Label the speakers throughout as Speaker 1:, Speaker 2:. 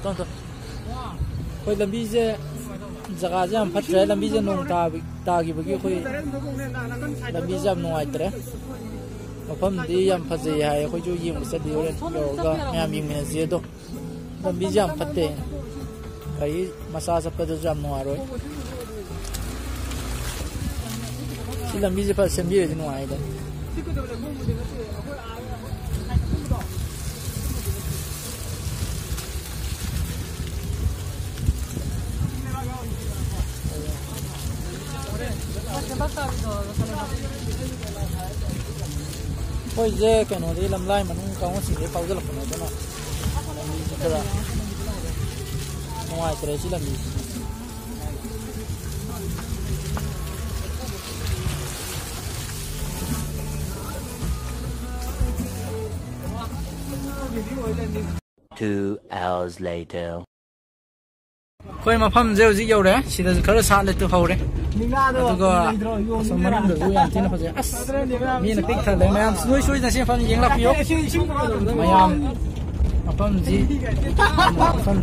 Speaker 1: Tông thầu. Khôi làm bi je jaga jam phát trái làm bi je nong ta ki bagi khôi làm bi jam nong ai tre. Mafam di jam phát je hai khôi jo yim se di ore yoga ngam yim ne je do. Làm bi jam phát te. Kai masa sap da jam nong aroi. Si làm bi je phát sem bi je nong ai da. Ôi dê cái nó đi làm lại mà nó có gì để phao rất là phần đó là ngoài cái đấy chỉ làm gì
Speaker 2: Two hours later.
Speaker 1: Khôi mà phăm rêu gì dầu đấy, chỉ là cái sạn lên từ hậu đấy. Tôi có xong mà được vui ăn thì nó phải dễ. Mình là picture lấy mà xuôi là xem phăm giếng lạp yếu. Mà phăm gì? Phăm phăm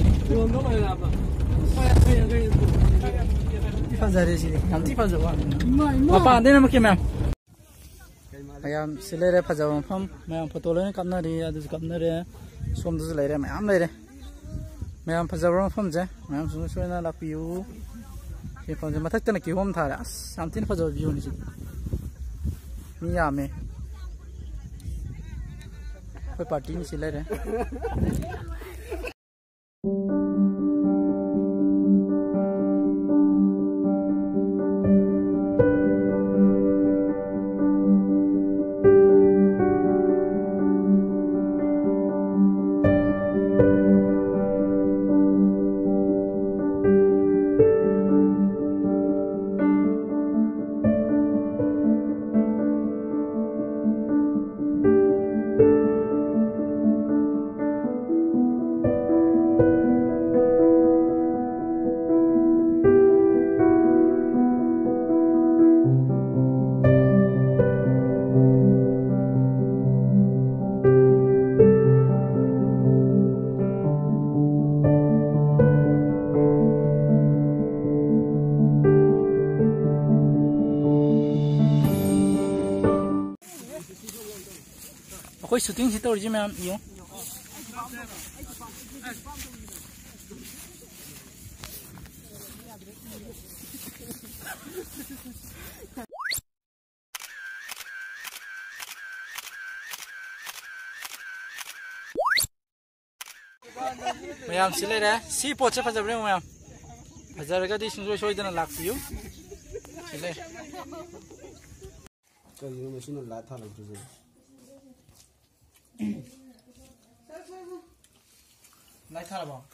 Speaker 1: gì gì? Làm gì phăm rồi? Mà phăm đây là một cái mèo. Ayam sile re phajaba mafam mayam photo le kamna ri adu kamna re som du le re mayam le re mayam phajaba mafam je mayam su su na la piu ke pham je mathak tana ki hom thara as samtin phajaba view ni mi ya me koi party ni sile re Khôi shooting chỉ tôi chứ mà yếu. Mayam sile re si po che phajab re mayam phajab ga di sung soi dana lak piu sile
Speaker 3: cái gì mà xin nó lại thằng làm gì
Speaker 1: lại thả bao